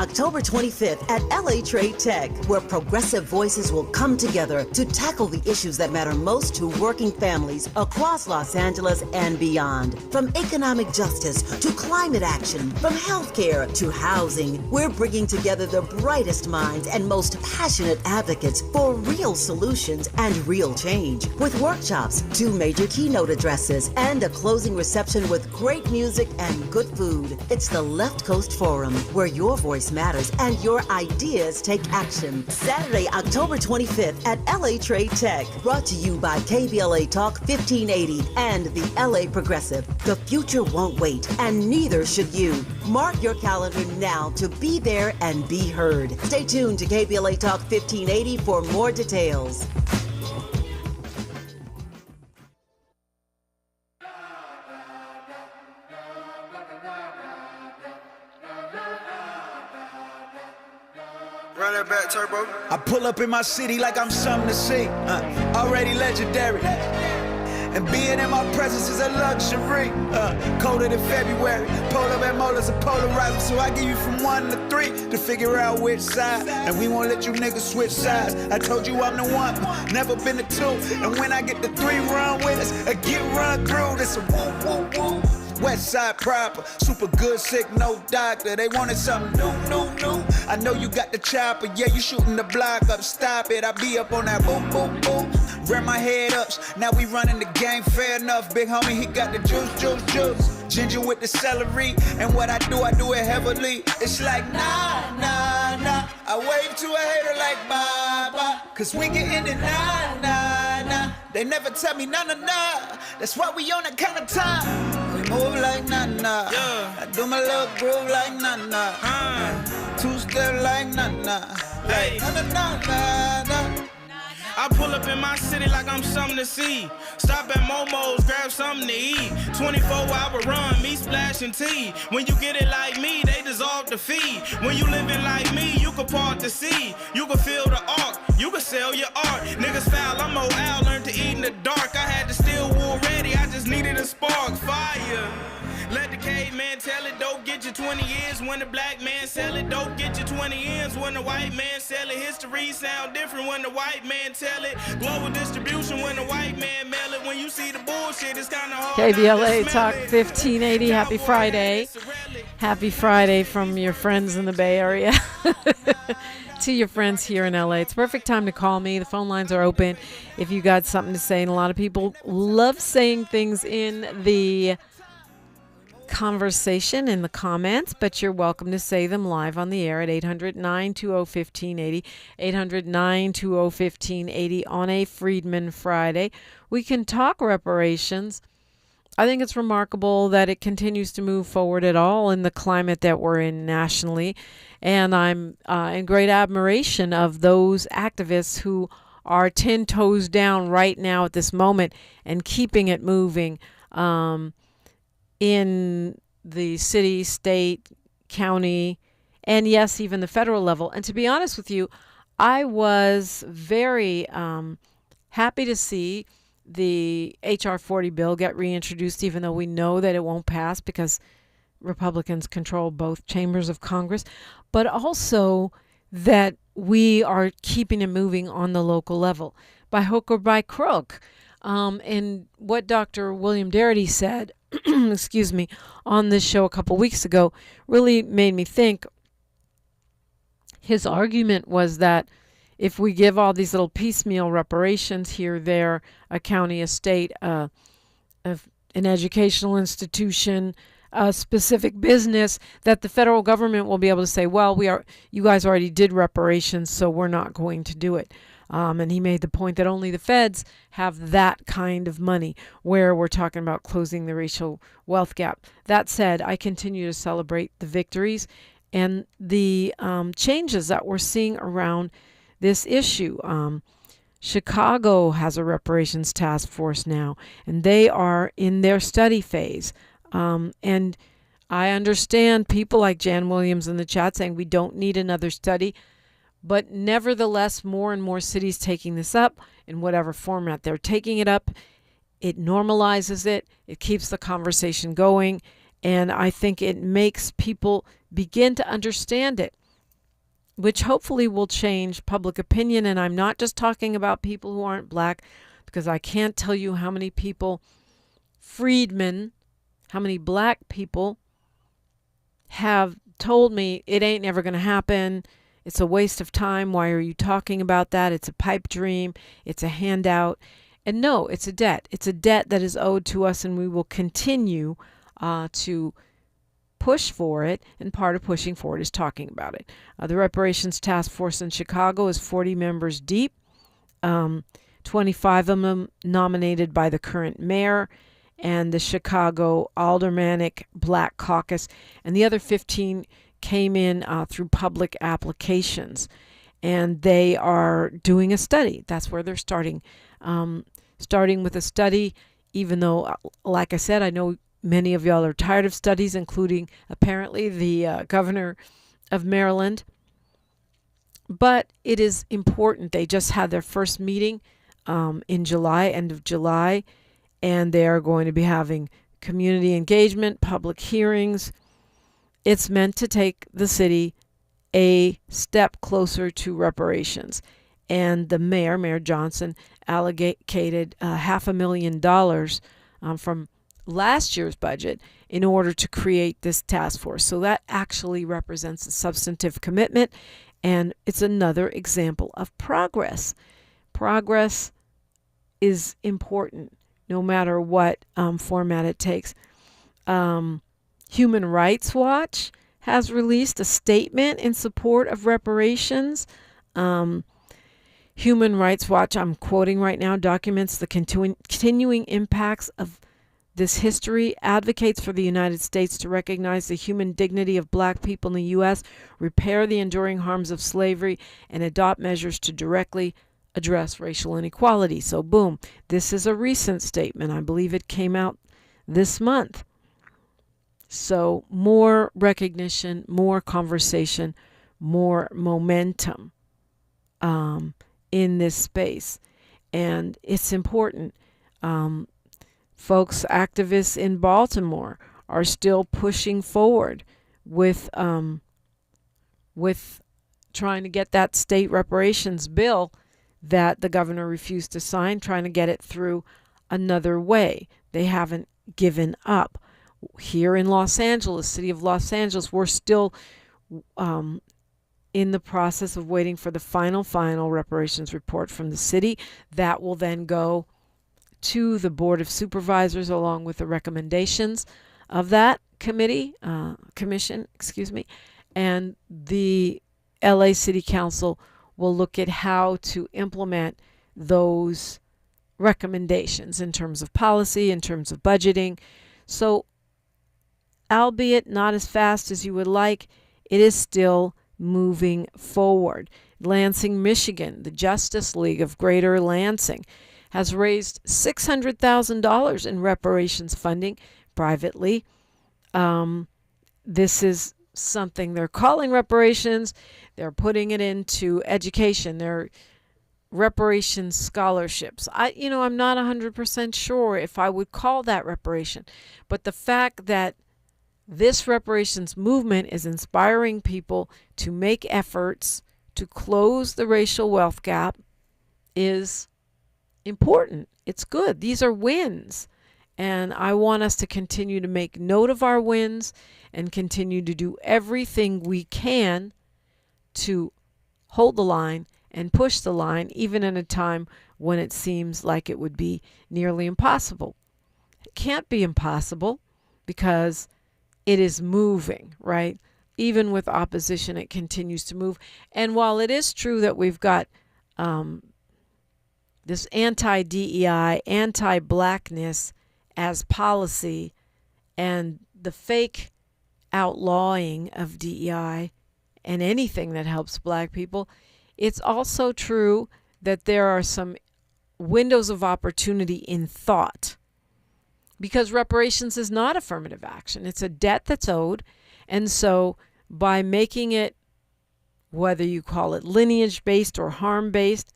October 25th at LA Trade Tech, where progressive voices will come together to tackle the issues that matter most to working families across Los Angeles and beyond. From economic justice to climate action, from healthcare to housing, we're bringing together the brightest minds and most passionate advocates for real solutions and real change. With workshops, 2 major keynote addresses, and a closing reception with great music and good food. It's the Left Coast Forum, where your voice matters and your ideas take action. Saturday, October 25th at LA Trade Tech. Brought to you by KBLA Talk 1580 and the LA Progressive. The future won't wait, and neither should you. Mark your calendar now to be there and be heard. Stay tuned to KBLA Talk 1580 for more details. Run that back, Turbo. I pull up in my city like I'm something to see. Already legendary. And being in my presence is a luxury. Colder than February. Polar and molars are polarizing. So I give you from 1 to 3 to figure out which side. And we won't let you niggas switch sides. I told you I'm the one. Never been the 2. And when I get the 3, run with us. I get run through. This a woo, woo, woo. West side proper, super good, sick, no doctor. They wanted something new. I know you got the chopper, yeah, you shooting the block up. Stop it, I be up on that boom, boom, boom. Ran my head ups, now we running the game, fair enough. Big homie, he got the juice. Ginger with the celery, and what I do it heavily. It's like, nah. I wave to a hater like bye. Cause we get in it, nah. They never tell me nah. That's why we on that kind of time. We move like nah. Yeah. I do my little groove like nah. 2-step like nah. Hey. Nah. I pull up in my city like I'm something to see. Stop at Momo's, grab something to eat. 24-hour run, me splashing tea. When you get it like me, they dissolve the fee. When you living like me, you can part the sea. You can feel the arc, you can sell your art. Niggas foul, I'm old Al, learned to eat in the dark. I had the steel wool ready, I just needed a spark. Fire. Let the caveman tell it, don't get you 20 years. When the black man sell it, don't get you 20 years. When the white man sell it, history sound different when the white man tell it. Global distribution when the white man mail it. When you see the bullshit, it's kind of hard. KBLA Talk 1580. Happy Friday. Happy Friday from your friends in the Bay Area to your friends here in LA. It's a perfect time to call me. The phone lines are open if you got something to say. And a lot of people love saying things in the conversation in the comments, but you're welcome to say them live on the air at 800-920-1580, 800-920-1580 on a Freedman Friday. We can talk reparations. I think it's remarkable that it continues to move forward at all in the climate that we're in nationally, and I'm in great admiration of those activists who are 10 toes down right now at this moment and keeping it moving in the city, state, county, and yes, even the federal level. And to be honest with you, I was very happy to see the H.R. 40 bill get reintroduced, even though we know that it won't pass because Republicans control both chambers of Congress, but also that we are keeping it moving on the local level by hook or by crook. And what Dr. William Darity said, excuse me, on this show a couple weeks ago really made me think. His argument was that if we give all these little piecemeal reparations here, there, a county, a state, an educational institution, a specific business, that the federal government will be able to say, well, you guys already did reparations, so we're not going to do it. And he made the point that only the feds have that kind of money, where we're talking about closing the racial wealth gap. That said, I continue to celebrate the victories and the changes that we're seeing around this issue. Chicago has a reparations task force now, and they are in their study phase. And I understand people like Jan Williams in the chat saying we don't need another study. But nevertheless, more and more cities taking this up in whatever format they're taking it up. It normalizes it. It keeps the conversation going. And I think it makes people begin to understand it. which hopefully will change public opinion. And I'm not just talking about people who aren't black, because I can't tell you how many people, freedmen, how many black people have told me it ain't never going to happen. It's a waste of time. Why are you talking about that? It's a pipe dream. It's a handout. And no, it's a debt. It's a debt that is owed to us, and we will continue to push for it. And part of pushing for it is talking about it. The Reparations Task Force in Chicago is 40 members deep, 25 of them nominated by the current mayor and the Chicago Aldermanic Black Caucus, and the other 15 came in through public applications. And they are doing a study. That's where they're starting. Starting with a study, even though, like I said, I know many of y'all are tired of studies, including apparently the governor of Maryland. But it is important. They just had their first meeting in July, end of July, and they are going to be having community engagement, public hearings. It's meant to take the city a step closer to reparations. And the mayor, Mayor Johnson, allocated $500,000 from last year's budget in order to create this task force. So that actually represents a substantive commitment, and it's another example of progress. Progress is important, no matter what format it takes. Human Rights Watch has released a statement in support of reparations. Human Rights Watch, I'm quoting right now, documents the continuing impacts of this history, advocates for the United States to recognize the human dignity of black people in the U.S., repair the enduring harms of slavery, and adopt measures to directly address racial inequality. So boom, this is a recent statement. I believe it came out this month. So more recognition, more conversation, more momentum in this space. And it's important. Folks, activists in Baltimore are still pushing forward with trying to get that state reparations bill that the governor refused to sign, trying to get it through another way. They haven't given up. Here in Los Angeles, city of Los Angeles, we're still in the process of waiting for the final reparations report from the city. That will then go to the Board of Supervisors along with the recommendations of that commission, and the LA City Council will look at how to implement those recommendations in terms of policy, in terms of budgeting. So, albeit not as fast as you would like, it is still moving forward. Lansing, Michigan, the Justice League of Greater Lansing, has raised $600,000 in reparations funding privately. This is something they're calling reparations. They're putting it into education. They're reparations scholarships. I'm not 100% sure if I would call that reparation. But the fact that this reparations movement is inspiring people to make efforts to close the racial wealth gap is important. It's good. These are wins. And I want us to continue to make note of our wins and continue to do everything we can to hold the line and push the line, even in a time when it seems like it would be nearly impossible. It can't be impossible because it is moving, right? Even with opposition, it continues to move. And while it is true that we've got this anti-DEI, anti-blackness as policy, and the fake outlawing of DEI and anything that helps black people, it's also true that there are some windows of opportunity in thought. Because reparations is not affirmative action. It's a debt that's owed. And so by making it, whether you call it lineage-based or harm-based,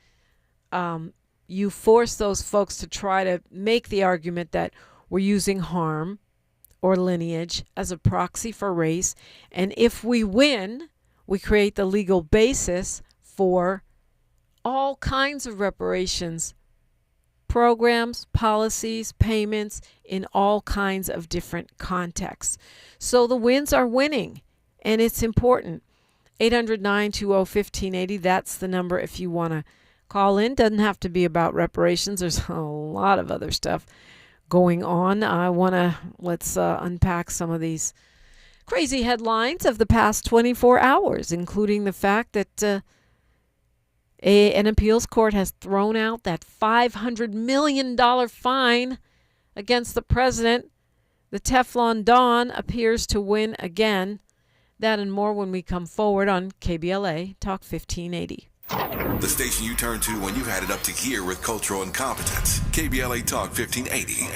you force those folks to try to make the argument that we're using harm or lineage as a proxy for race. And if we win, we create the legal basis for all kinds of reparations programs, policies, payments in all kinds of different contexts. So the wins are winning, and it's important. 800-920-1580, that's the number if you want to call in. Doesn't have to be about reparations. There's a lot of other stuff going on. Let's unpack some of these crazy headlines of the past 24 hours, including the fact that an appeals court has thrown out that $500 million fine against the president. The Teflon Don appears to win again. That and more when we come forward on KBLA Talk 1580. The station you turn to when you've had it up to here with cultural incompetence. KBLA Talk 1580.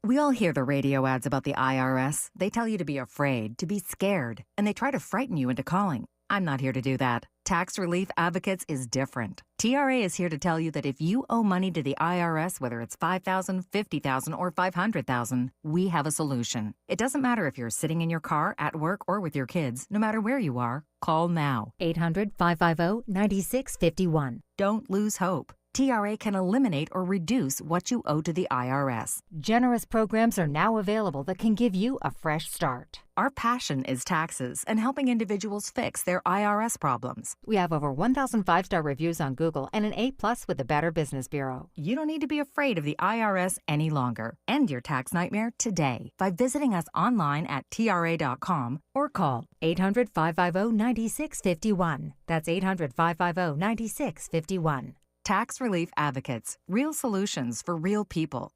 We all hear the radio ads about the IRS. They tell you to be afraid, to be scared, and they try to frighten you into calling. I'm not here to do that. Tax Relief Advocates is different. TRA is here to tell you that if you owe money to the IRS, whether it's $5,000, $50,000, or $500,000, we have a solution. It doesn't matter if you're sitting in your car, at work, or with your kids. No matter where you are, call now. 800-550-9651. Don't lose hope. TRA can eliminate or reduce what you owe to the IRS. Generous programs are now available that can give you a fresh start. Our passion is taxes and helping individuals fix their IRS problems. We have over 1,000 5-star reviews on Google and an A+ with the Better Business Bureau. You don't need to be afraid of the IRS any longer. End your tax nightmare today by visiting us online at TRA.com or call 800-550-9651. That's 800-550-9651. Tax Relief Advocates. Real solutions for real people.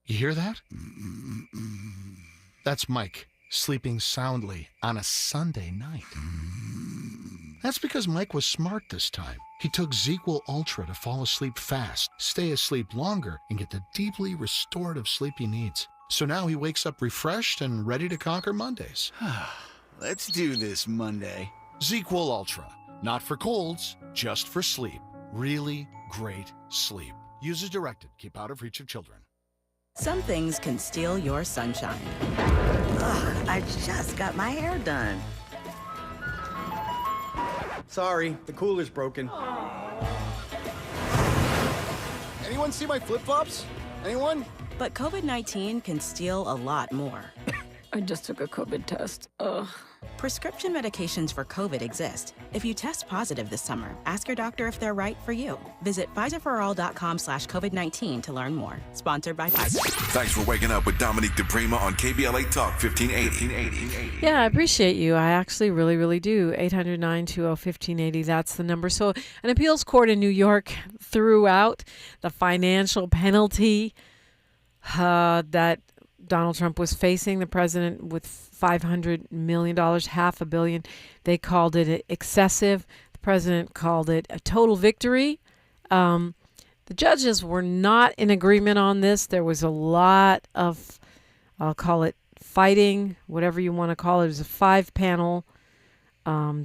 You hear that? That's Mike, sleeping soundly on a Sunday night. That's because Mike was smart this time. He took ZQL Ultra to fall asleep fast, stay asleep longer, and get the deeply restorative sleep he needs. So now he wakes up refreshed and ready to conquer Mondays. Let's do this Monday. ZQL Ultra. Not for colds, just for sleep. Really great sleep. Use as directed. Keep out of reach of children. Some things can steal your sunshine. Ugh, I just got my hair done. Sorry, the cooler's broken. Anyone see my flip-flops? Anyone? But COVID-19 can steal a lot more. I just took a COVID test. Ugh. Prescription medications for COVID exist. If you test positive this summer, ask your doctor if they're right for you. Visit PfizerForAll.com/COVID-19 to learn more. Sponsored by Pfizer. Thanks for waking up with Dominique DiPrima on KBLA Talk 1580. Yeah, I appreciate you. I actually really, really do. 800-920-1580. That's the number. So an appeals court in New York threw out the financial penalty that Donald Trump was facing, the president, with $500 million, $500 million. They called it excessive. The president called it a total victory. The judges were not in agreement on this. There was a lot of, I'll call it fighting, whatever you want to call it. It was a 5-panel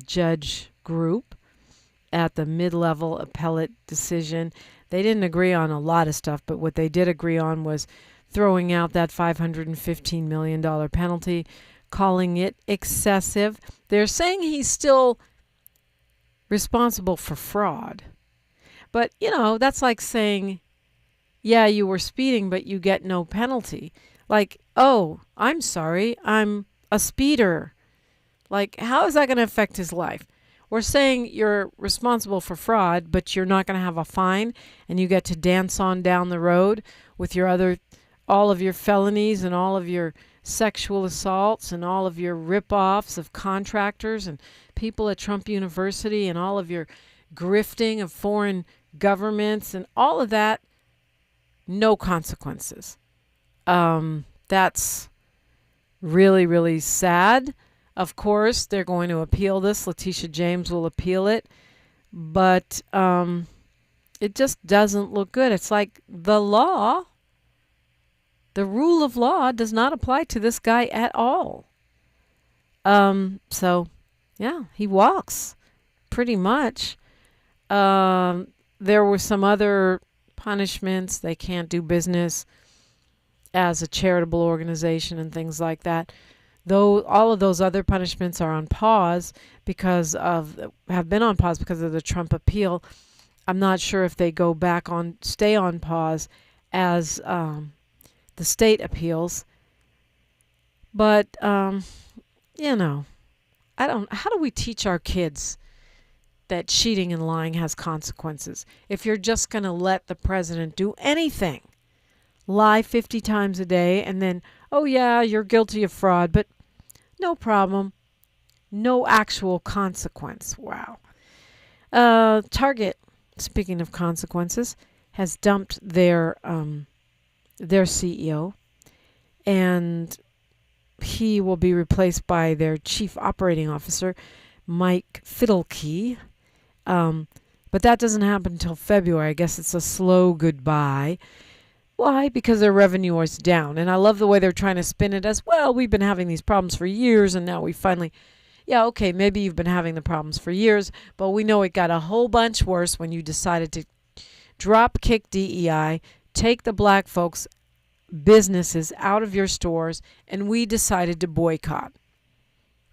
judge group at the mid-level appellate decision. They didn't agree on a lot of stuff, but what they did agree on was throwing out that $515 million penalty, calling it excessive. They're saying he's still responsible for fraud. But, that's like saying, yeah, you were speeding, but you get no penalty. Like, oh, I'm sorry, I'm a speeder. Like, how is that going to affect his life? We're saying you're responsible for fraud, but you're not going to have a fine, and you get to dance on down the road with all of your felonies and all of your sexual assaults and all of your rip-offs of contractors and people at Trump University and all of your grifting of foreign governments and all of that, no consequences. That's really, really sad. Of course, they're going to appeal this. Letitia James will appeal it. But it just doesn't look good. It's like the rule of law does not apply to this guy at all. So, yeah, he walks pretty much. There were some other punishments. They can't do business as a charitable organization and things like that. though all of those other punishments are on pause have been on pause because of the Trump appeal. I'm not sure if they stay on pause as the state appeals. But, how do we teach our kids that cheating and lying has consequences? If you're just going to let the president do anything, lie 50 times a day, and then, oh yeah, you're guilty of fraud, but no problem. No actual consequence. Wow. Target, speaking of consequences, has dumped their CEO, and he will be replaced by their chief operating officer, Mike Fiddlekey. But that doesn't happen until February. I guess it's a slow goodbye. Why? Because their revenue was down. And I love the way they're trying to spin it as, well, we've been having these problems for years, and now we finally... Yeah, okay, maybe you've been having the problems for years, but we know it got a whole bunch worse when you decided to drop kick DEI, take the black folks' businesses out of your stores, and we decided to boycott.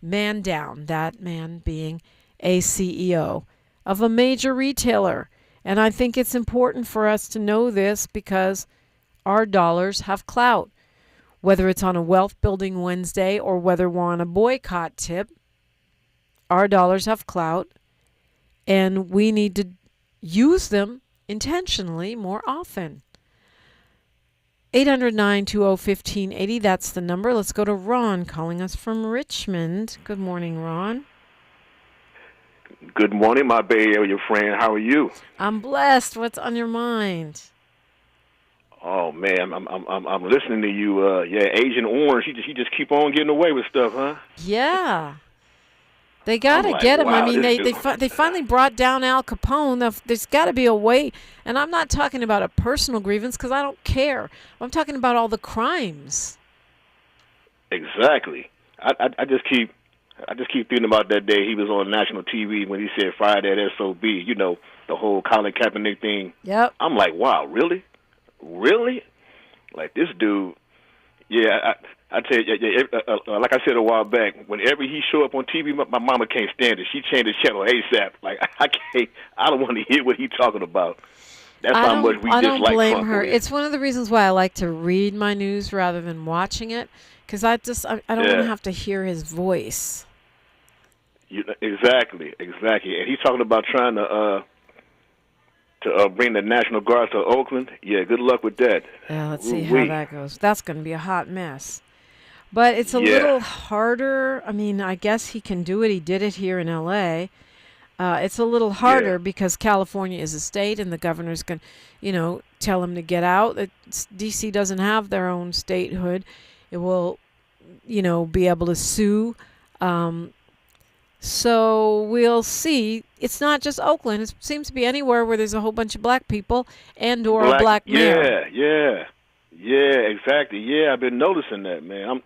Man down, that man being a CEO of a major retailer. And I think it's important for us to know this because our dollars have clout. Whether it's on a Wealth Building Wednesday or whether we're on a boycott tip, our dollars have clout, and we need to use them intentionally more often. 800-920-1580, that's the number. Let's go to Ron calling us from Richmond. Good morning, Ron. Good morning, my Bay Area friend. How are you? I'm blessed. What's on your mind? Oh man, I'm listening to you. Agent Orange. He just keep on getting away with stuff, huh? Yeah. They got to get him. Wow, I mean, they finally brought down Al Capone. There's got to be a way. And I'm not talking about a personal grievance because I don't care. I'm talking about all the crimes. Exactly. I just keep thinking about that day he was on national TV when he said fire that SOB. You know, the whole Colin Kaepernick thing. Yep. I'm like, wow, really? Like this dude. Yeah. I tell you, like I said a while back, whenever he show up on TV, my mama can't stand it. She changed the channel ASAP. Like I don't want to hear what he's talking about. That's how much we dislike Trump. I don't blame her. It's one of the reasons why I like to read my news rather than watching it, because I don't want to have to hear his voice. Exactly. And he's talking about trying to bring the National Guard to Oakland. Yeah, good luck with that. Yeah, let's see how that goes. That's going to be a hot mess. But it's a little harder. I mean, I guess he can do it. He did it here in L.A. It's a little harder because California is a state, and the governor's going to, tell him to get out. D.C. doesn't have their own statehood. It will, be able to sue. So we'll see. It's not just Oakland. It seems to be anywhere where there's a whole bunch of black people and or a black mayor. Yeah, exactly. Yeah, I've been noticing that, man.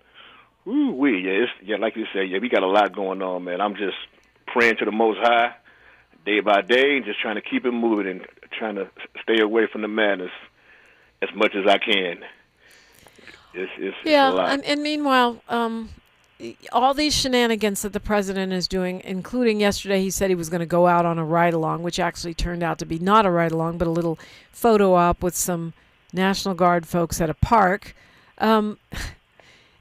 Like you said, we got a lot going on, man. I'm just praying to the Most High day by day and just trying to keep it moving and trying to stay away from the madness as much as I can. It's a lot. And meanwhile, all these shenanigans that the president is doing, including yesterday he said he was going to go out on a ride-along, which actually turned out to be not a ride-along, but a little photo op with some National Guard folks at a park.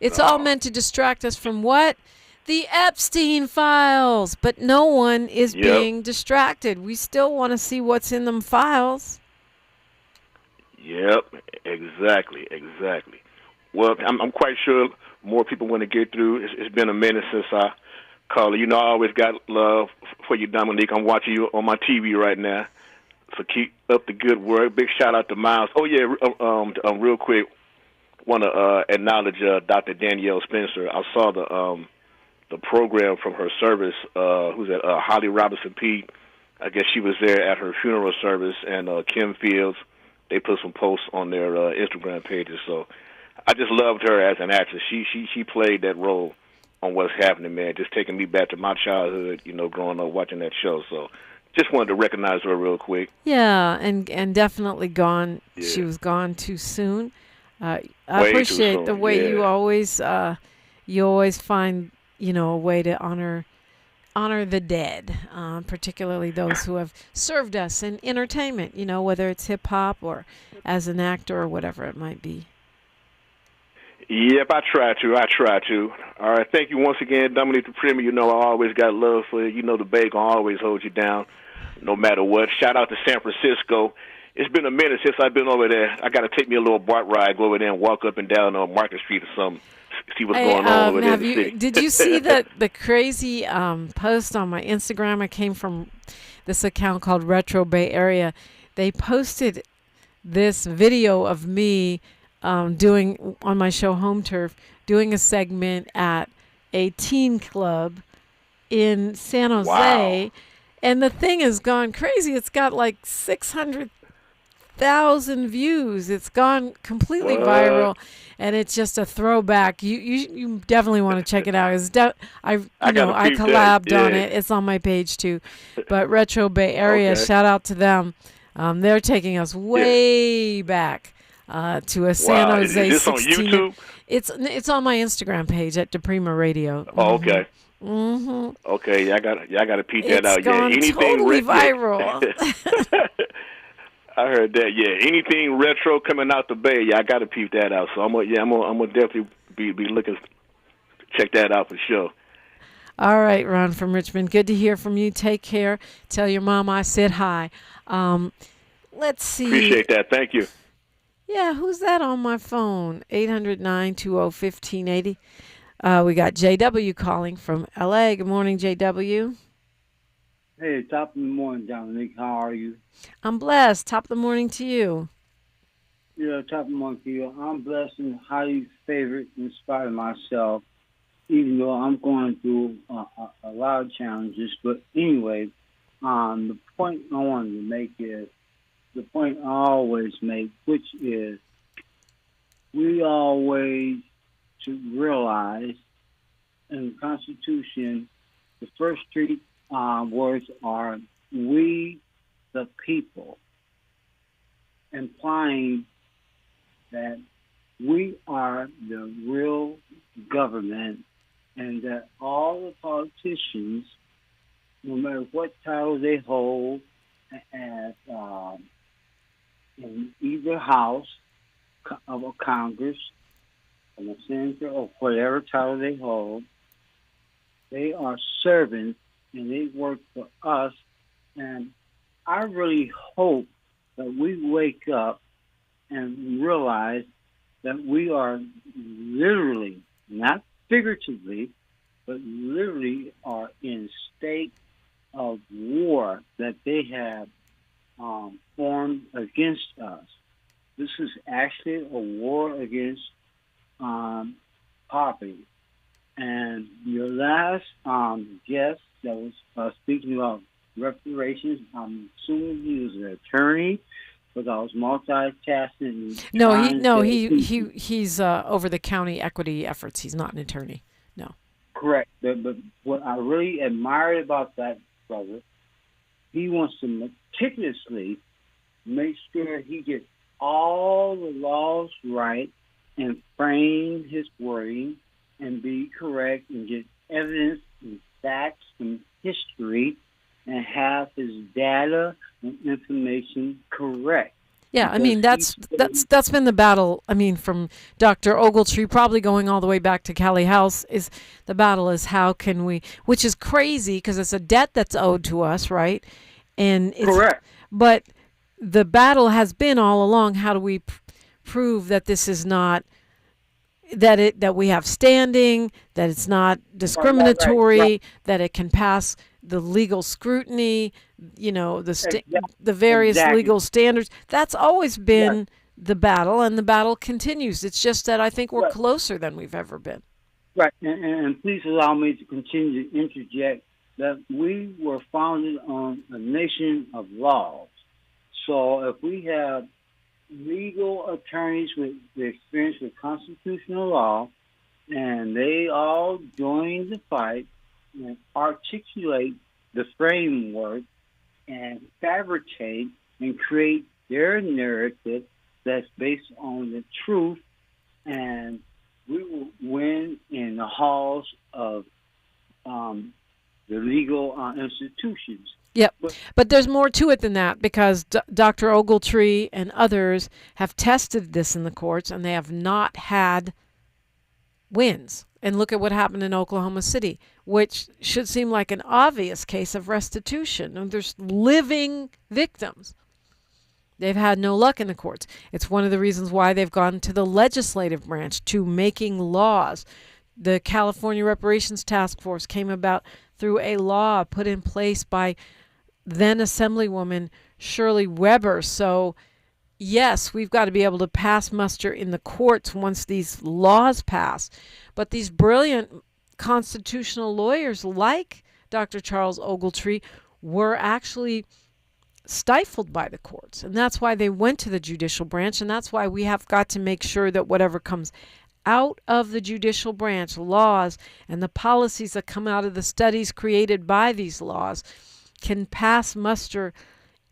It's all meant to distract us from what? The Epstein files. But no one is being distracted. We still want to see what's in them files. Yep, exactly. Well, I'm quite sure more people want to get through. It's been a minute since I called you. I always got love for you, Dominique. I'm watching you on my TV right now. So keep up the good work. Big shout out to Miles. Oh yeah, real quick, want to acknowledge Dr. Danielle Spencer. I saw the program from her service. Who's that? Holly Robinson Pete. I guess she was there at her funeral service, and Kim Fields. They put some posts on their Instagram pages. So I just loved her as an actress. She played that role on what's happening, man. Just taking me back to my childhood, growing up watching that show. So just wanted to recognize her real quick. Yeah, and definitely gone. Yeah. She was gone too soon. I appreciate the way you always you always find, a way to honor the dead, particularly those who have served us in entertainment, whether it's hip hop or as an actor or whatever it might be. Yep, I try to. All right, thank you once again, Dominique DiPrima. I always got love for you. The Bay gonna always hold you down, no matter what. Shout out to San Francisco. It's been a minute since I've been over there. I got to take me a little BART ride, go over there and walk up and down on Market Street or something, see what's going on over there in the city. Did you see the crazy post on my Instagram? It came from this account called Retro Bay Area. They posted this video of me doing on my show Home Turf, doing a segment at a teen club in San Jose. Wow. And the thing has gone crazy. It's got like 600,000 views. It's gone completely viral, and it's just a throwback. You definitely want to check it out. I collabed on it. It's on my page too. But Retro Bay Area, shout out to them. They're taking us way back. To a San Jose. Is this 16. on YouTube? It's on my Instagram page at diprimaradio. Oh, okay. Mm-hmm. Okay, y'all got to peep that out. It's gone anything totally viral. I heard that. Yeah, anything retro coming out the Bay, I got to peep that out. So I'm gonna definitely be looking, check that out for sure. All right, Ron from Richmond. Good to hear from you. Take care. Tell your mom I said hi. Let's see. Appreciate that. Thank you. Yeah, who's that on my phone? 800-920-1580. We got JW calling from LA. Good morning, JW. Hey, top of the morning, Dominique. How are you? I'm blessed. Top of the morning to you. Yeah, top of the morning to you. I'm blessed and highly favored in spite of myself, even though I'm going through a lot of challenges. But anyway, the point I wanted to make is the point I always make, which is we always should realize in the Constitution, the first three words are "we the people," implying that we are the real government and that all the politicians, no matter what title they hold at in either house of a Congress, or a senator, or whatever title they hold, they are servants and they work for us. And I really hope that we wake up and realize that we are literally, not figuratively, but literally are in state of war that they have formed against us. This is actually a war against poverty. And your last guest that was speaking about reparations, I'm assuming he was an attorney, because I was multitasking. He's over the county equity efforts. He's not an attorney. No. Correct. But what I really admired about that brother, he wants to meticulously make sure he gets all the laws right and frame his wording and be correct and get evidence and facts and history and have his data and information correct. Yeah, I mean, that's been the battle. I mean, from Dr. Ogletree probably going all the way back to Callie House, is the battle is how can we, which is crazy because it's a debt that's owed to us, right? And it's, correct. But the battle has been all along, how do we prove that this is not, that we have standing, that it's not discriminatory, right. that it can pass the legal scrutiny, the various legal standards. That's always been the battle, and the battle continues. It's just that I think we're closer than we've ever been. Right, and please allow me to continue to interject that we were founded on a nation of laws. So if we have legal attorneys with experience with constitutional law, and they all join the fight and articulate the framework and fabricate and create their narrative that's based on the truth and we will win in the halls of the legal institutions. Yep. But there's more to it than that, because Dr. Ogletree and others have tested this in the courts, and they have not had wins. And look at what happened in Oklahoma City, which should seem like an obvious case of restitution. And there's living victims. They've had no luck in the courts. It's one of the reasons why they've gone to the legislative branch, to making laws. The California Reparations Task Force came about through a law put in place by then Assemblywoman Shirley Weber. So, yes, we've got to be able to pass muster in the courts once these laws pass. But these brilliant constitutional lawyers like Dr. Charles Ogletree were actually stifled by the courts. And that's why they went to the judicial branch. And that's why we have got to make sure that whatever comes out of the judicial branch, laws and the policies that come out of the studies created by these laws, can pass muster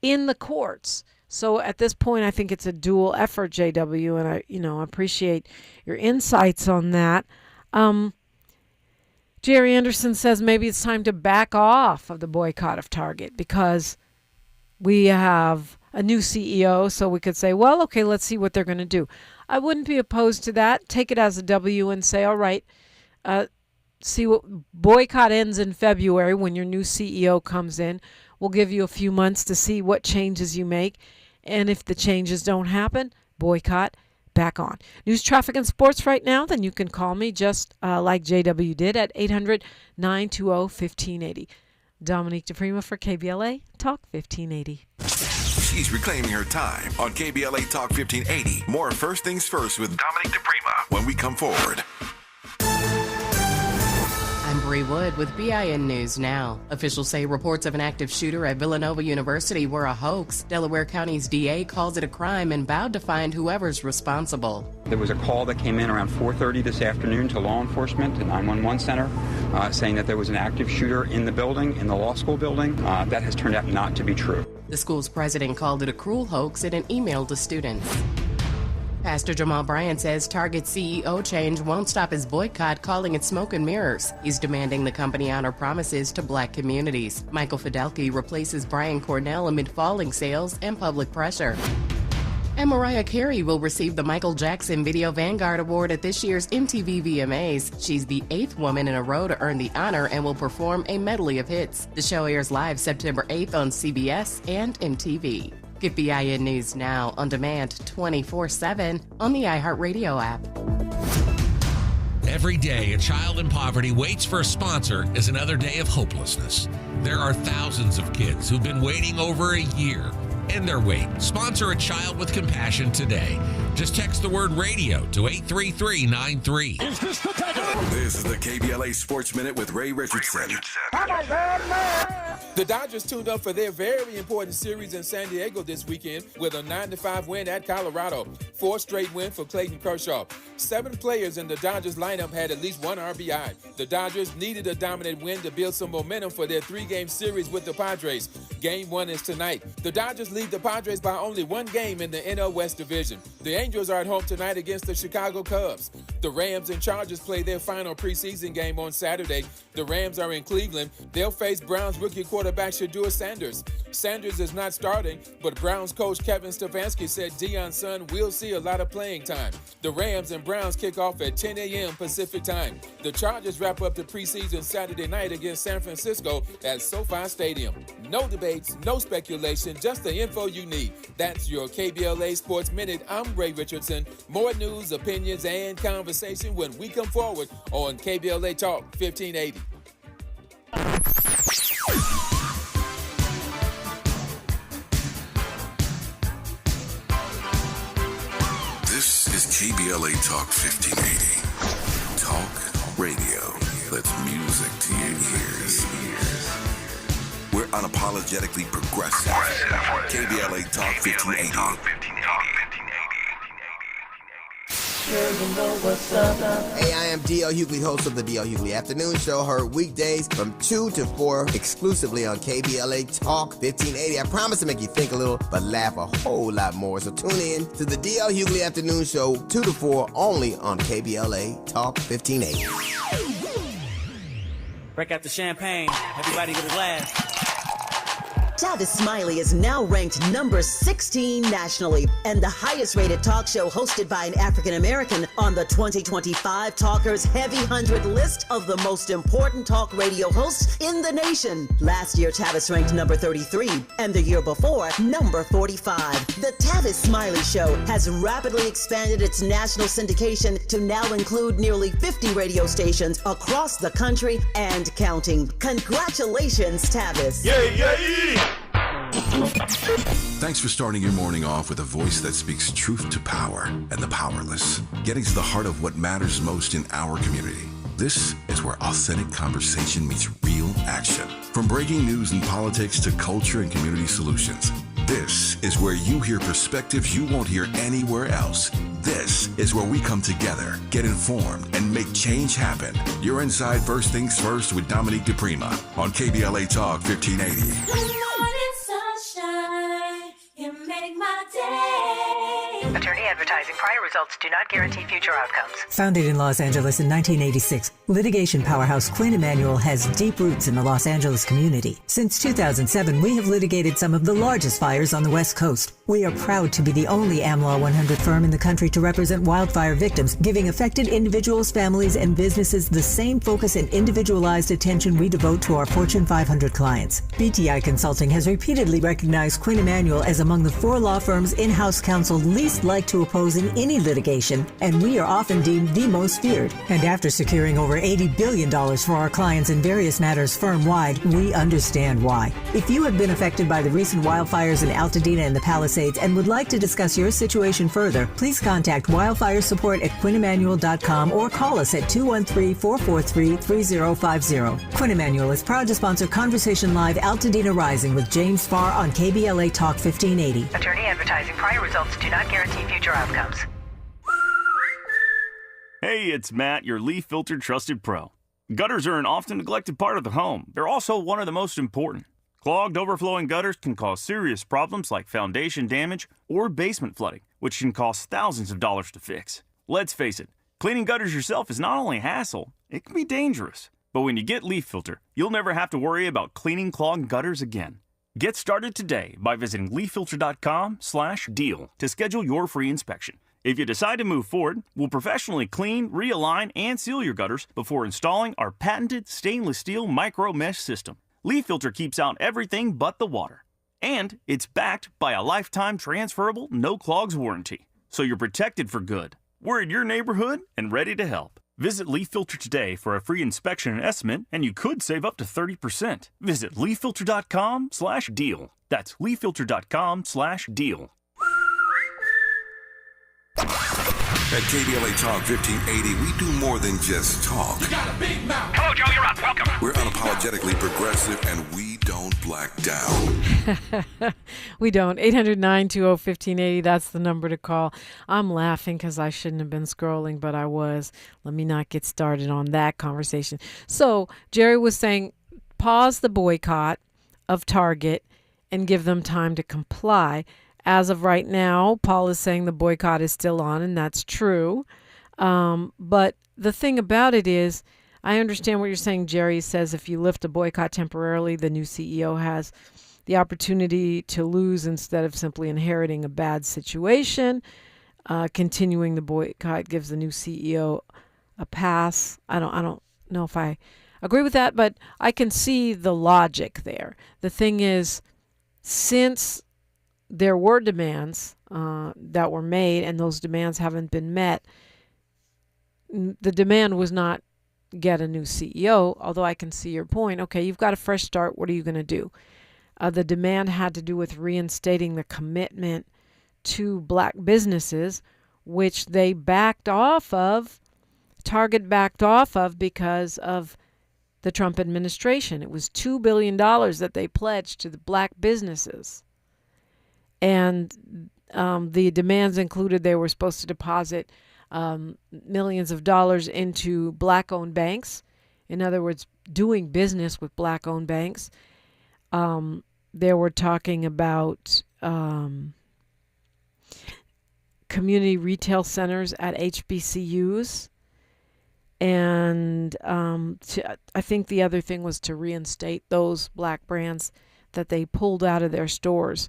in the courts. So at this point, I think it's a dual effort, JW, and I appreciate your insights on that. Jerry Anderson says maybe it's time to back off of the boycott of Target, because we have a new CEO, so we could say, well, okay, let's see what they're going to do. I wouldn't be opposed to that. Take it as a W and say, all right, see what boycott ends in February when your new CEO comes in. We'll give you a few months to see what changes you make. And if the changes don't happen, boycott, back on. News, traffic, and sports right now, then you can call me just like JW did at 800-920-1580. Dominique DiPrima for KBLA Talk 1580. She's reclaiming her time on KBLA Talk 1580. More First Things First with Dominique DiPrima when we come forward. I'm Bree Wood with BIN News Now. Officials say reports of an active shooter at Villanova University were a hoax. Delaware County's DA calls it a crime and vowed to find whoever's responsible. There was a call that came in around 4:30 this afternoon to law enforcement, the 911 center, saying that there was an active shooter in the building, in the law school building. That has turned out not to be true. The school's president called it a cruel hoax in an email to students. Pastor Jamal Bryant says Target's CEO change won't stop his boycott, calling it smoke and mirrors. He's demanding the company honor promises to black communities. Michael Fidelki replaces Brian Cornell amid falling sales and public pressure. And Mariah Carey will receive the Michael Jackson Video Vanguard Award at this year's MTV VMAs. She's the 8th woman in a row to earn the honor and will perform a medley of hits. The show airs live September 8th on CBS and MTV. Get BIN News Now on demand 24/7 on the iHeartRadio app. Every day, a child in poverty waits for a sponsor is another day of hopelessness. There are thousands of kids who've been waiting over a year. End their wait. Sponsor a child with compassion today. Just text the word radio to 83393. Is this the title? This is the KBLA Sports Minute with Ray Richardson. The Dodgers tuned up for their very important series in San Diego this weekend with a 9-5 win at Colorado. 4 straight win for Clayton Kershaw. 7 players in the Dodgers lineup had at least 1 RBI. The Dodgers needed a dominant win to build some momentum for their 3-game series with the Padres. Game 1 is tonight. The Dodgers lead the Padres by only 1 game in the NL West Division. The Angels are at home tonight against the Chicago Cubs. The Rams and Chargers play their final preseason game on Saturday. The Rams are in Cleveland. They'll face Browns rookie quarterback Shedeur Sanders. Sanders is not starting, but Browns coach Kevin Stefanski said Deion's son will see a lot of playing time. The Rams and Browns kick off at 10 a.m. Pacific time. The Chargers wrap up the preseason Saturday night against San Francisco at SoFi Stadium. No debates, no speculation, just the info you need. That's your KBLA Sports Minute. I'm Ray Richardson. More news, opinions, and conversation when we come forward on KBLA Talk 1580. This is KBLA Talk 1580. Talk radio. That's music to your ears. We're unapologetically progressive. KBLA Talk 1580. sure you know what's up. Hey, I am D.L. Hughley, host of the D.L. Hughley Afternoon Show, heard weekdays from 2 to 4 exclusively on KBLA Talk 1580. I promise to make you think a little, but laugh a whole lot more. So tune in to the D.L. Hughley Afternoon Show 2 to 4 only on KBLA Talk 1580. Break out the champagne. Everybody get a glass. Tavis Smiley is now ranked number 16 nationally and the highest rated talk show hosted by an African American on the 2025 Talkers Heavy 100 list of the most important talk radio hosts in the nation. Last year, Tavis ranked number 33 and the year before, number 45. The Tavis Smiley Show has rapidly expanded its national syndication to now include nearly 50 radio stations across the country and counting. Congratulations, Tavis. Yay! Thanks for starting your morning off with a voice that speaks truth to power and the powerless, getting to the heart of what matters most in our community. This is where authentic conversation meets real action. From breaking news and politics to culture and community solutions, this is where you hear perspectives you won't hear anywhere else. This is where we come together, get informed, and make change happen. You're inside First Things First with Dominique DiPrima on KBLA Talk 1580. You make my day. Attorney advertising. Prior results do not guarantee future outcomes. Founded in Los Angeles in 1986, litigation powerhouse Quinn Emanuel has deep roots in the Los Angeles community. Since 2007, we have litigated some of the largest fires on the West Coast. We are proud to be the only AmLaw 100 firm in the country to represent wildfire victims, giving affected individuals, families, and businesses the same focus and individualized attention we devote to our Fortune 500 clients. BTI Consulting has repeatedly recognized Quinn Emanuel as among the 4 law firms in-house counsel least liked to oppose in any litigation, and we are often deemed the most feared. And after securing over $80 billion for our clients in various matters firm-wide, we understand why. If you have been affected by the recent wildfires in Altadena and the Palisades and would like to discuss your situation further, please contact wildfire support at QuinnEmanuel.com or call us at 213-443-3050. Quinn Emanuel is proud to sponsor Conversation Live Altadena Rising with James Farr on KBLA Talk 1580. Attorney advertising. Prior results do not guarantee future outcomes. Hey, it's Matt, your leaf filter trusted pro. Gutters are an often neglected part of the home. They're also one of the most important. Clogged, overflowing gutters can cause serious problems like foundation damage or basement flooding, which can cost thousands of dollars to fix. Let's face it, cleaning gutters yourself is not only a hassle, it can be dangerous. But when you get Leaf Filter, you'll never have to worry about cleaning clogged gutters again. Get started today by visiting leaffilter.com/deal to schedule your free inspection. If you decide to move forward, we'll professionally clean, realign, and seal your gutters before installing our patented stainless steel micro mesh system. Leaf Filter keeps out everything but the water. And it's backed by a lifetime transferable no clogs warranty. So you're protected for good. We're in your neighborhood and ready to help. Visit Leaf Filter today for a free inspection and estimate, and you could save up to 30%. Visit leaffilter.com/deal. That's leaffilter.com/deal. At KBLA Talk 1580, we do more than just talk. You got a big mouth. Hello, Joe, you're up. Welcome. We're unapologetically progressive, and we don't black down. We don't. 800-920-1580. That's the number to call. I'm laughing because I shouldn't have been scrolling, but I was. Let me not get started on that conversation. So Jerry was saying, pause the boycott of Target and give them time to comply. As of right now, Paul is saying the boycott is still on, and that's true. But the thing about it is, I understand what you're saying, Jerry. Says if you lift a boycott temporarily, the new CEO has the opportunity to lose instead of simply inheriting a bad situation. Continuing the boycott gives the new CEO a pass. I don't know if I agree with that, but I can see the logic there. The thing is, since there were demands that were made and those demands haven't been met, the demand was not get a new CEO, although I can see your point. Okay, you've got a fresh start. What are you going to do? The demand had to do with reinstating the commitment to black businesses, which they backed off of, Target backed off of because of the Trump administration. It was $2 billion that they pledged to the black businesses. And the demands included they were supposed to deposit millions of dollars into black-owned banks. In other words, doing business with black-owned banks. They were talking about community retail centers at HBCUs. And I think the other thing was to reinstate those black brands that they pulled out of their stores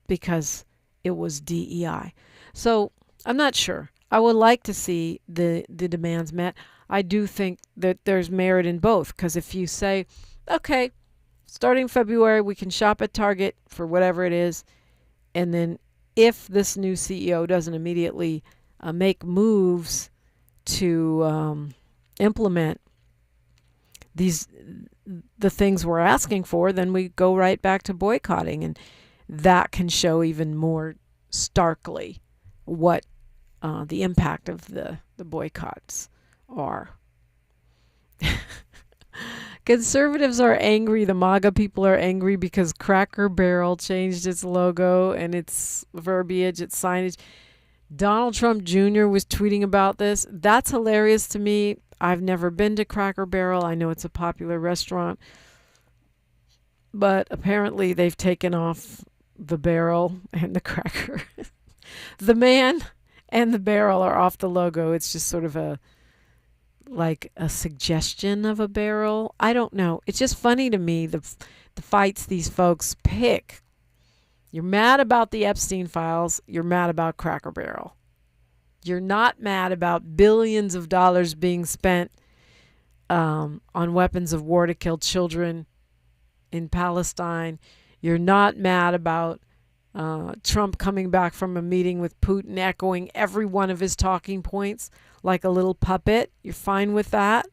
because it was DEI. So I'm not sure. I would like to see the demands met. I do think that there's merit in both, because if you say, okay, starting February, we can shop at Target for whatever it is, and then if this new CEO doesn't immediately make moves to implement the things we're asking for, then we go right back to boycotting, and that can show even more starkly what the impact of the boycotts are. Conservatives are angry. The MAGA people are angry because Cracker Barrel changed its logo and its verbiage, its signage. Donald Trump Jr. was tweeting about this. That's hilarious to me. I've never been to Cracker Barrel. I know it's a popular restaurant, but apparently they've taken off the barrel and the cracker. The man and the barrel are off the logo. It's just sort of like a suggestion of a barrel. I don't know. It's just funny to me, the fights these folks pick. You're mad about the Epstein files. You're mad about Cracker Barrel. You're not mad about billions of dollars being spent on weapons of war to kill children in Palestine. You're not mad about Trump coming back from a meeting with Putin, echoing every one of his talking points like a little puppet. You're fine with that.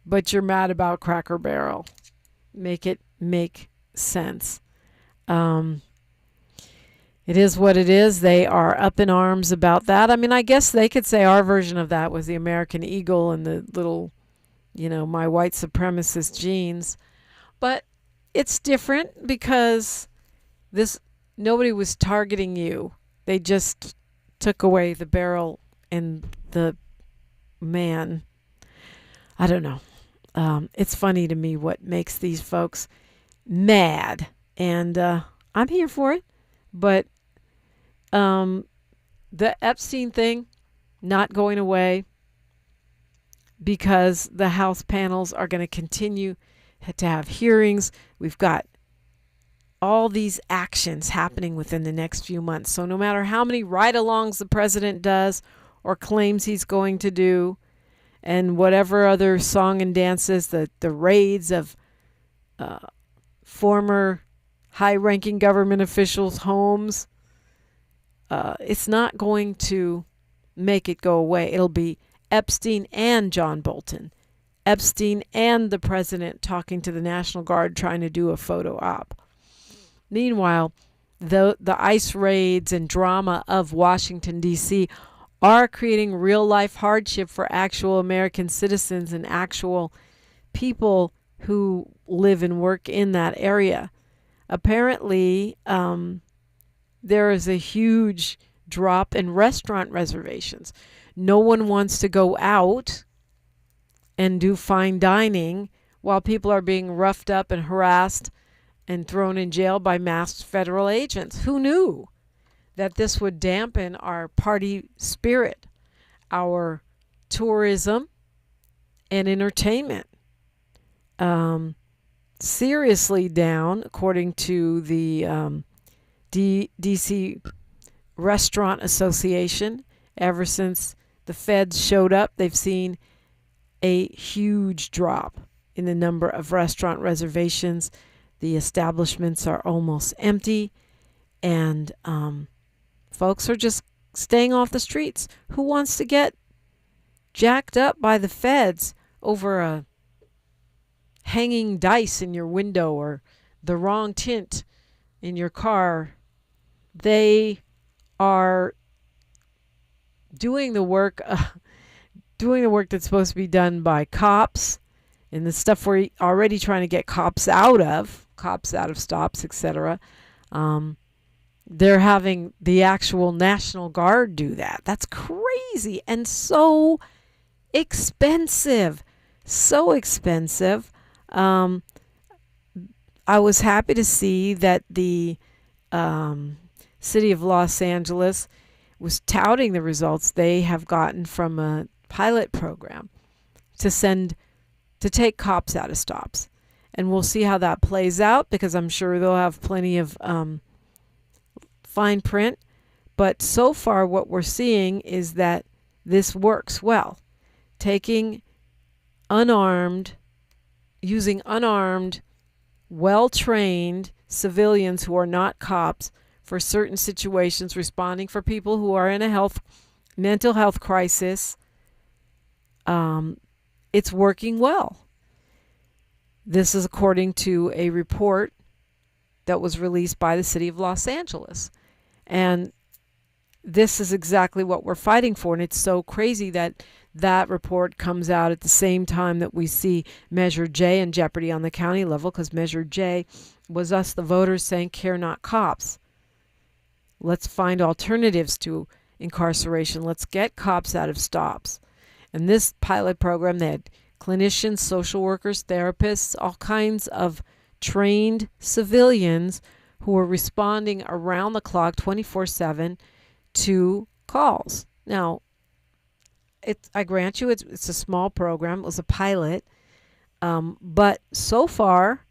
But you're mad about Cracker Barrel. Make it make sense. It is what it is. They are up in arms about that. I mean, I guess they could say our version of that was the American Eagle and the little, my white supremacist genes. But it's different because nobody was targeting you. They just took away the barrel and the man. I don't know. It's funny to me what makes these folks mad. And I'm here for it. But the Epstein thing not going away because the House panels are going to continue to have hearings. We've got all these actions happening within the next few months. So no matter how many ride-alongs the president does or claims he's going to do, and whatever other song and dances, the raids of former high-ranking government officials' homes, it's not going to make it go away. It'll be Epstein and John Bolton, Epstein and the president talking to the National Guard trying to do a photo op. Meanwhile, the ICE raids and drama of Washington, D.C. are creating real-life hardship for actual American citizens and actual people who live and work in that area. Apparently, there is a huge drop in restaurant reservations. No one wants to go out and do fine dining while people are being roughed up and harassed and thrown in jail by masked federal agents. Who knew that this would dampen our party spirit, our tourism and entertainment? Seriously down, according to the D.C. Restaurant Association. Ever since the feds showed up, they've seen a huge drop in the number of restaurant reservations. The establishments are almost empty, and folks are just staying off the streets. Who wants to get jacked up by the feds over a hanging dice in your window or the wrong tint in your car? They are doing the work that's supposed to be done by cops, and the stuff we're already trying to get cops out of stops, etc. they're having the actual National Guard do that. That's crazy and so expensive. So expensive. I was happy to see that the city of Los Angeles was touting the results they have gotten from a pilot program to take cops out of stops. And we'll see how that plays out, because I'm sure they'll have plenty of fine print. But so far what we're seeing is that this works well. Using unarmed, well-trained civilians who are not cops for certain situations, responding for people who are in a mental health crisis. It's working well. This is according to a report that was released by the city of Los Angeles. And this is exactly what we're fighting for. And it's so crazy that that report comes out at the same time that we see Measure J in jeopardy on the county level, because Measure J was us, the voters, saying care not cops. Let's find alternatives to incarceration. Let's get cops out of stops. And this pilot program, they had clinicians, social workers, therapists, all kinds of trained civilians who were responding around the clock 24/7 to calls. Now, I grant you it's a small program. It was a pilot. But so far,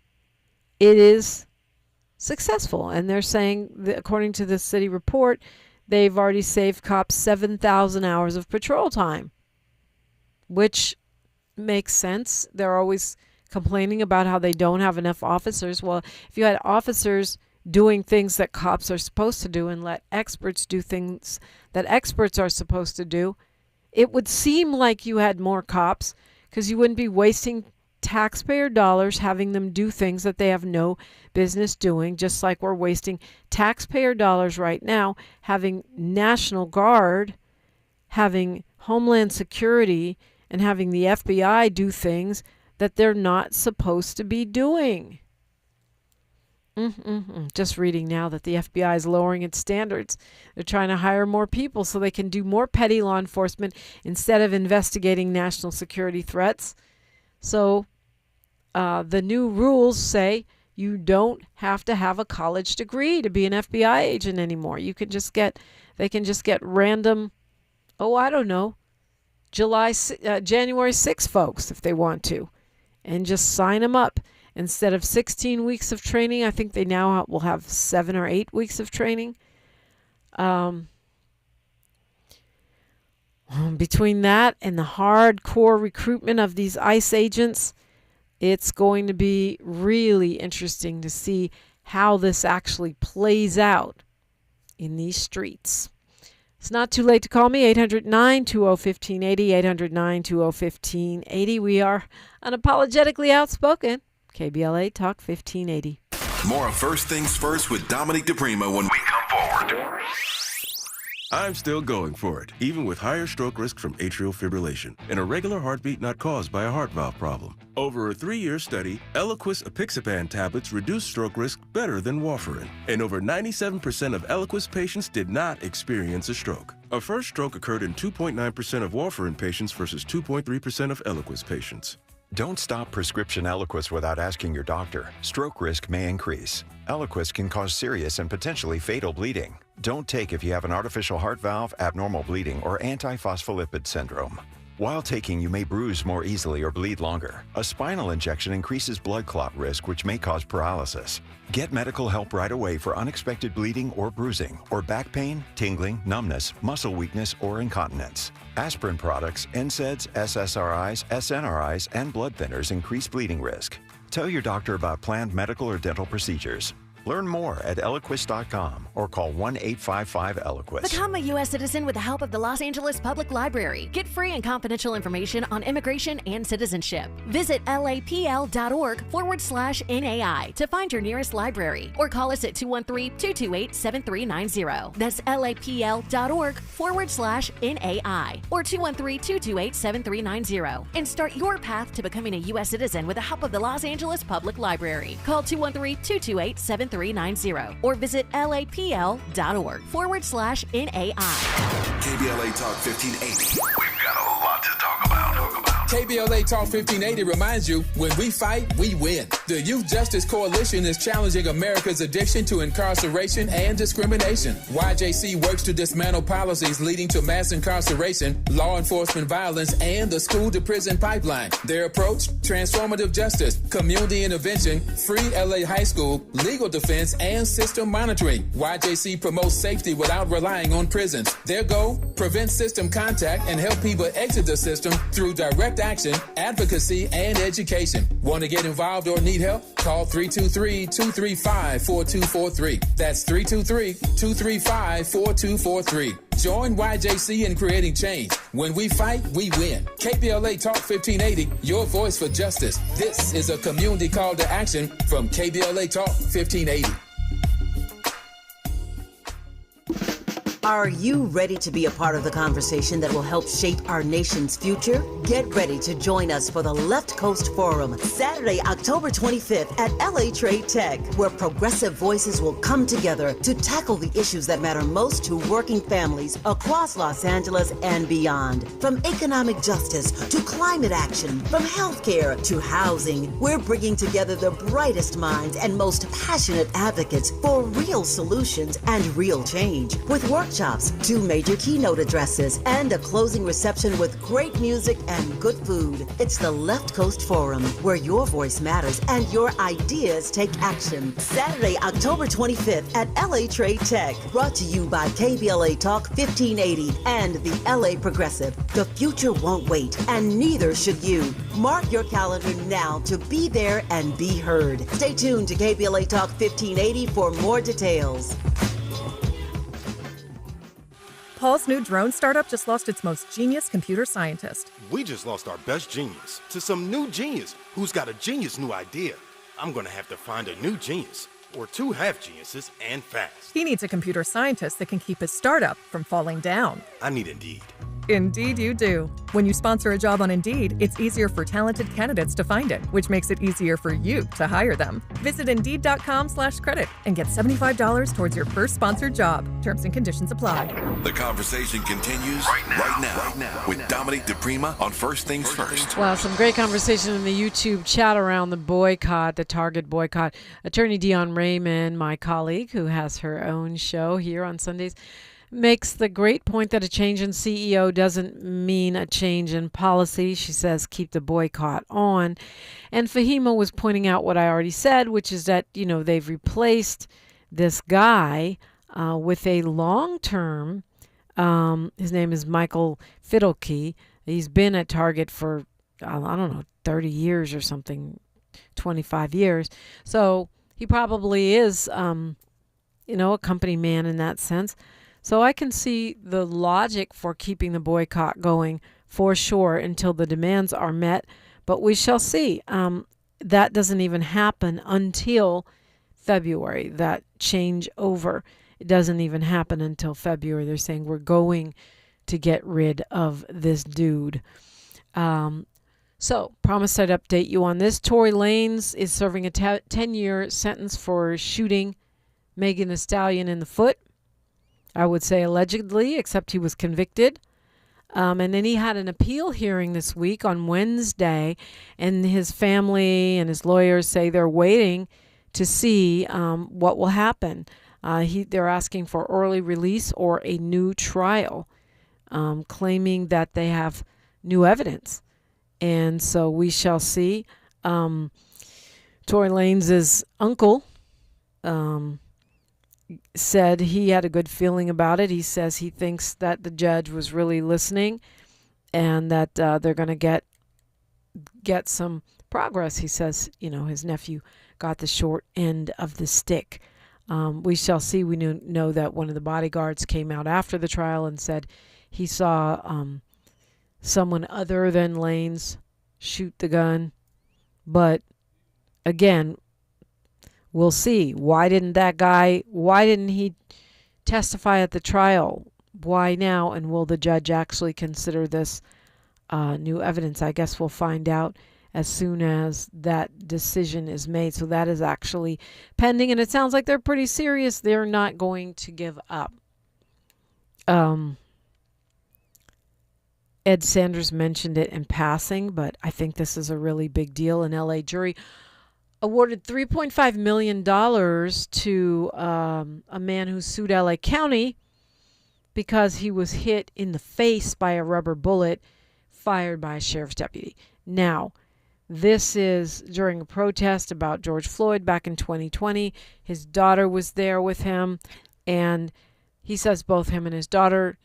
it is successful. And they're saying, that according to the city report, they've already saved cops 7,000 hours of patrol time, which makes sense. They're always complaining about how they don't have enough officers. Well, if you had officers doing things that cops are supposed to do and let experts do things that experts are supposed to do, it would seem like you had more cops, because you wouldn't be wasting taxpayer dollars having them do things that they have no business doing, just like we're wasting taxpayer dollars right now having National Guard, having Homeland Security, and having the FBI do things that they're not supposed to be doing. Just reading now that the FBI is lowering its standards. They're trying to hire more people so they can do more petty law enforcement instead of investigating national security threats. So the new rules say you don't have to have a college degree to be an FBI agent anymore. They can just get random, January 6th folks if they want to, and just sign them up. Instead of 16 weeks of training, I think they now will have 7 or 8 weeks of training. Between that and the hardcore recruitment of these ICE agents, it's going to be really interesting to see how this actually plays out in these streets. It's not too late to call me, 800-920-1580, 800-920-1580. We are unapologetically outspoken. KBLA Talk 1580. More of First Things First with Dominique DiPrima when we come forward. I'm still going for it, even with higher stroke risk from atrial fibrillation, an irregular heartbeat not caused by a heart valve problem. Over a 3-year study, Eliquis apixaban tablets reduced stroke risk better than warfarin, and over 97% of Eliquis patients did not experience a stroke. A first stroke occurred in 2.9% of warfarin patients versus 2.3% of Eliquis patients. Don't stop prescription Eliquis without asking your doctor. Stroke risk may increase. Eliquis can cause serious and potentially fatal bleeding. Don't take if you have an artificial heart valve, abnormal bleeding, or antiphospholipid syndrome. While taking, you may bruise more easily or bleed longer. A spinal injection increases blood clot risk, which may cause paralysis. Get medical help right away for unexpected bleeding or bruising, or back pain, tingling, numbness, muscle weakness, or incontinence. Aspirin products, NSAIDs, SSRIs, SNRIs, and blood thinners increase bleeding risk. Tell your doctor about planned medical or dental procedures. Learn more at Eliquis.com or call 1-855-ELIQUIS. Become a U.S. citizen with the help of the Los Angeles Public Library. Get free and confidential information on immigration and citizenship. Visit lapl.org/NAI to find your nearest library or call us at 213-228-7390. That's lapl.org/NAI or 213-228-7390 and start your path to becoming a U.S. citizen with the help of the Los Angeles Public Library. Call 213-228-7390. 7390 or visit lapl.org/NAI. KBLA Talk 1580. We've got a lot to talk about. KBLA Talk 1580 reminds you, when we fight, we win. The Youth Justice Coalition is challenging America's addiction to incarceration and discrimination. YJC works to dismantle policies leading to mass incarceration, law enforcement violence, and the school-to-prison pipeline. Their approach, transformative justice, community intervention, free LA high school, legal defense, and system monitoring. YJC promotes safety without relying on prisons. Their goal, prevent system contact and help people exit the system through direct action, advocacy, and education. Want to get involved or need help? Call 323-235-4243. That's 323-235-4243. Join YJC in creating change. When we fight, we win. KBLA Talk 1580, your voice for justice. This is a community call to action from KBLA Talk 1580. Are you ready to be a part of the conversation that will help shape our nation's future? Get ready to join us for the Left Coast Forum, Saturday, October 25th at LA Trade Tech, where progressive voices will come together to tackle the issues that matter most to working families across Los Angeles and beyond. From economic justice to climate action, from healthcare to housing, we're bringing together the brightest minds and most passionate advocates for real solutions and real change. With workshops, 2 major keynote addresses, and a closing reception with great music and good food. It's the Left Coast Forum, where your voice matters and your ideas take action. Saturday, October 25th at LA Trade Tech. Brought to you by KBLA Talk 1580 and the LA Progressive. The future won't wait, and neither should you. Mark your calendar now to be there and be heard. Stay tuned to KBLA Talk 1580 for more details. Paul's new drone startup just lost its most genius computer scientist. We just lost our best genius to some new genius who's got a genius new idea. I'm going to have to find a new genius, or 2 half geniuses, and fast. He needs a computer scientist that can keep his startup from falling down. I need Indeed. Indeed you do. When you sponsor a job on Indeed, it's easier for talented candidates to find it, which makes it easier for you to hire them. Visit Indeed.com/credit and get $75 towards your first sponsored job. Terms and conditions apply. The conversation continues right now with Dominique DiPrima on First Things First. Well, some great conversation in the YouTube chat around the boycott, the Target boycott. Attorney Dion Raymond, my colleague, who has her own show here on Sundays, makes the great point that a change in CEO doesn't mean a change in policy. She says keep the boycott on. And Fahima was pointing out what I already said, which is that, they've replaced this guy with a long-term, his name is Michael Fidelke. He's been at Target for, 30 years or something, 25 years. So he probably is, a company man in that sense. So I can see the logic for keeping the boycott going for sure until the demands are met. But we shall see. That doesn't even happen until February, that change over. It doesn't even happen until February. They're saying we're going to get rid of this dude. So, promised I'd update you on this. Tory Lanez is serving a 10-year sentence for shooting Megan Thee Stallion in the foot. I would say allegedly, except he was convicted. And then he had an appeal hearing this week on Wednesday, and his family and his lawyers say they're waiting to see what will happen. They're asking for early release or a new trial, claiming that they have new evidence. And so we shall see. Tory Lanez's uncle said he had a good feeling about it. He says he thinks that the judge was really listening and that they're going to get some progress. He says, his nephew got the short end of the stick. We shall see. We know that one of the bodyguards came out after the trial and said he saw someone other than Lanez shoot the gun. But again, we'll see. Why didn't he testify at the trial? Why now? And will the judge actually consider this new evidence? I guess we'll find out as soon as that decision is made. So that is actually pending, and it sounds like they're pretty serious. They're not going to give up. Ed Sanders mentioned it in passing, but I think this is a really big deal. An LA jury awarded $3.5 million to a man who sued LA County because he was hit in the face by a rubber bullet fired by a sheriff's deputy. Now, this is during a protest about George Floyd back in 2020. His daughter was there with him, and he says both him and his daughter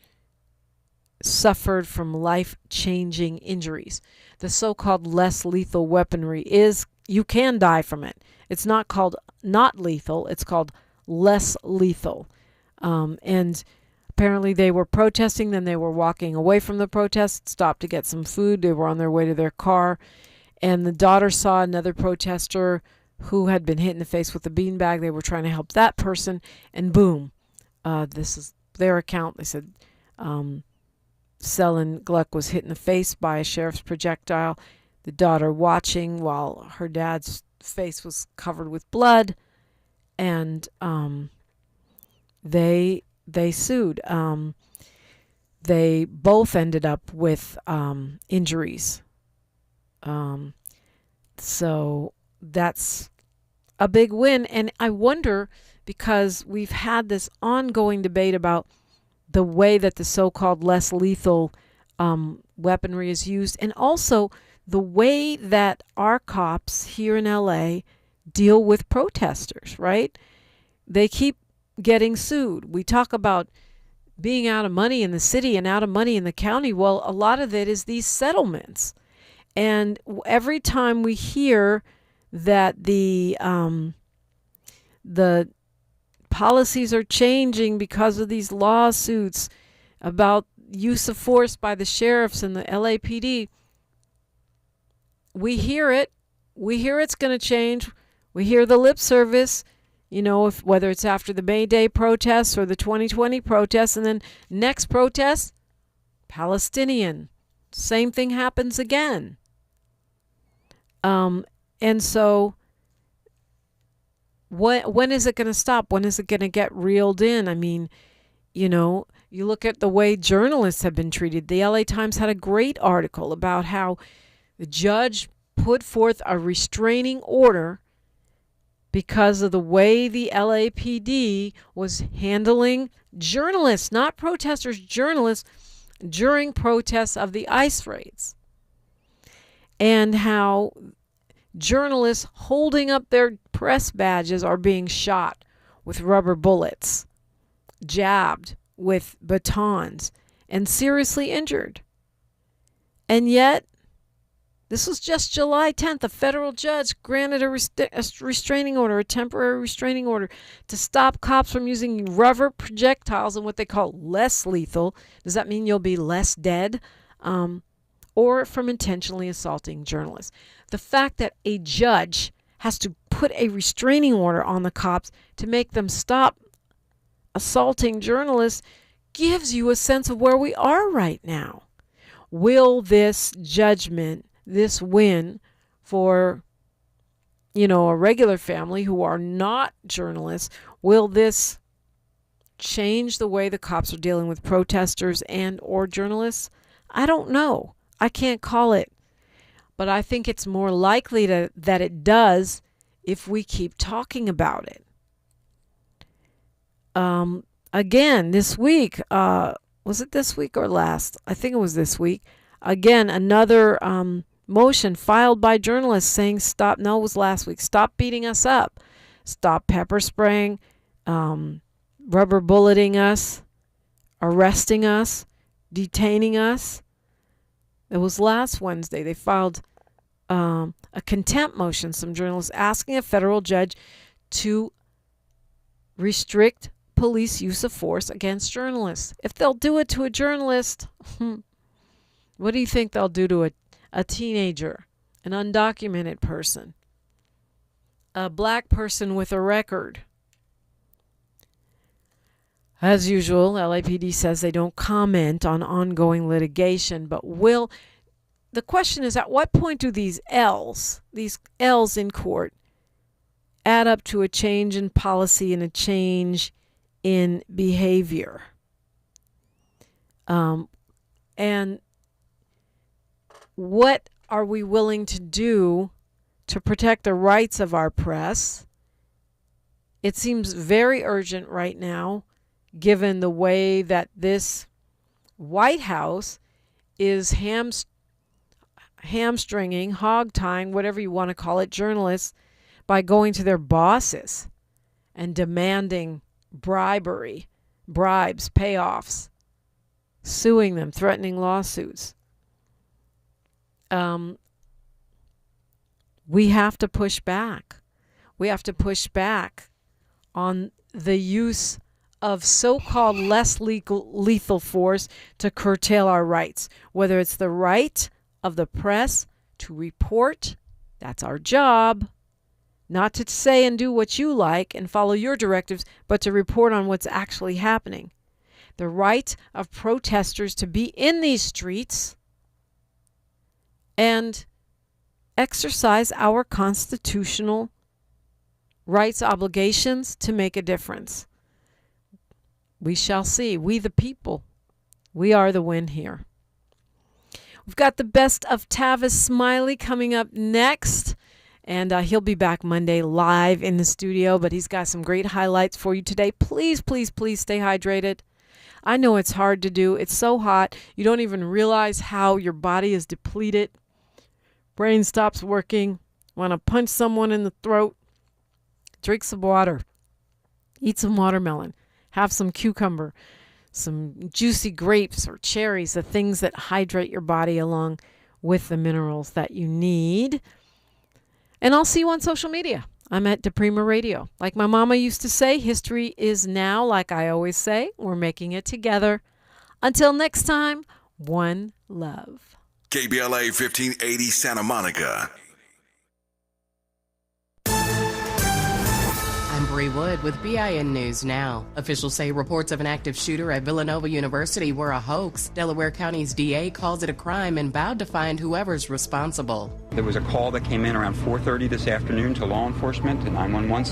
suffered from life-changing injuries. The so-called less lethal weaponry is, you can die from it. It's not called not lethal, it's called less lethal. And apparently they were protesting, then they were walking away from the protest, stopped to get some food. They were on their way to their car, and the daughter saw another protester who had been hit in the face with a beanbag. They were trying to help that person, and boom. This is their account. They said Selin Gluck was hit in the face by a sheriff's projectile. The daughter watching while her dad's face was covered with blood, and they sued. They both ended up with injuries. So that's a big win, and I wonder, because we've had this ongoing debate about the way that the so-called less lethal weaponry is used, and also the way that our cops here in LA deal with protesters, right? They keep getting sued. We talk about being out of money in the city and out of money in the county. Well, a lot of it is these settlements. And every time we hear that the policies are changing because of these lawsuits about use of force by the sheriffs and the LAPD, we hear it. We hear it's going to change. We hear the lip service, whether it's after the May Day protests or the 2020 protests, and then next protest, Palestinian. Same thing happens again. And so when is it going to stop? When is it going to get reeled in? I mean, you look at the way journalists have been treated. The LA Times had a great article about how the judge put forth a restraining order because of the way the LAPD was handling journalists, not protesters, journalists, during protests of the ICE raids. And how journalists holding up their press badges are being shot with rubber bullets, jabbed with batons, and seriously injured. And yet, this was just July 10th. A federal judge granted a restraining order, a temporary restraining order, to stop cops from using rubber projectiles and what they call less lethal. Does that mean you'll be less dead? Or from intentionally assaulting journalists. The fact that a judge has to put a restraining order on the cops to make them stop assaulting journalists gives you a sense of where we are right now. Will this judgment, this win for, a regular family who are not journalists, will this change the way the cops are dealing with protesters and or journalists? I don't know. I can't call it. But I think it's more likely that it does if we keep talking about it. Again, this week, was it this week or last? I think it was this week. Again, another motion filed by journalists saying it was last week. Stop beating us up. Stop pepper spraying, rubber bulleting us, arresting us, detaining us. It was last Wednesday. They filed a contempt motion, some journalists asking a federal judge to restrict police use of force against journalists. If they'll do it to a journalist, what do you think they'll do to a teenager, an undocumented person, a black person with a record? As usual, LAPD says they don't comment on ongoing litigation, but will the question is, at what point do these L's in court, add up to a change in policy and a change in behavior? And what are we willing to do to protect the rights of our press? It seems very urgent right now, given the way that this White House is hamstringing, hog-tying, whatever you want to call it, journalists by going to their bosses and demanding bribes, payoffs, suing them, threatening lawsuits. We have to push back. We have to push back on the use of so-called less lethal force to curtail our rights, whether it's the right of the press to report, that's our job, not to say and do what you like and follow your directives, but to report on what's actually happening. The right of protesters to be in these streets and exercise our constitutional rights, obligations to make a difference. We shall see. We the people, we are the win here. We've got the best of Tavis Smiley coming up next, and he'll be back Monday live in the studio, but he's got some great highlights for you today. Please, please, please stay hydrated. I know it's hard to do. It's so hot. You don't even realize how your body is depleted. Brain stops working. Want to punch someone in the throat. Drink some water. Eat some watermelon. Have some cucumber. Some juicy grapes or cherries, the things that hydrate your body along with the minerals that you need. And I'll see you on social media. I'm at DiPrima Radio. Like my mama used to say, history is now. Like I always say, we're making it together. Until next time, one love. KBLA 1580 Santa Monica. I'm Bree Wood with BIN News Now. Officials say reports of an active shooter at Villanova University were a hoax. Delaware County's DA calls it a crime and vowed to find whoever's responsible. There was a call that came in around 4:30 this afternoon to law enforcement, to 911 center.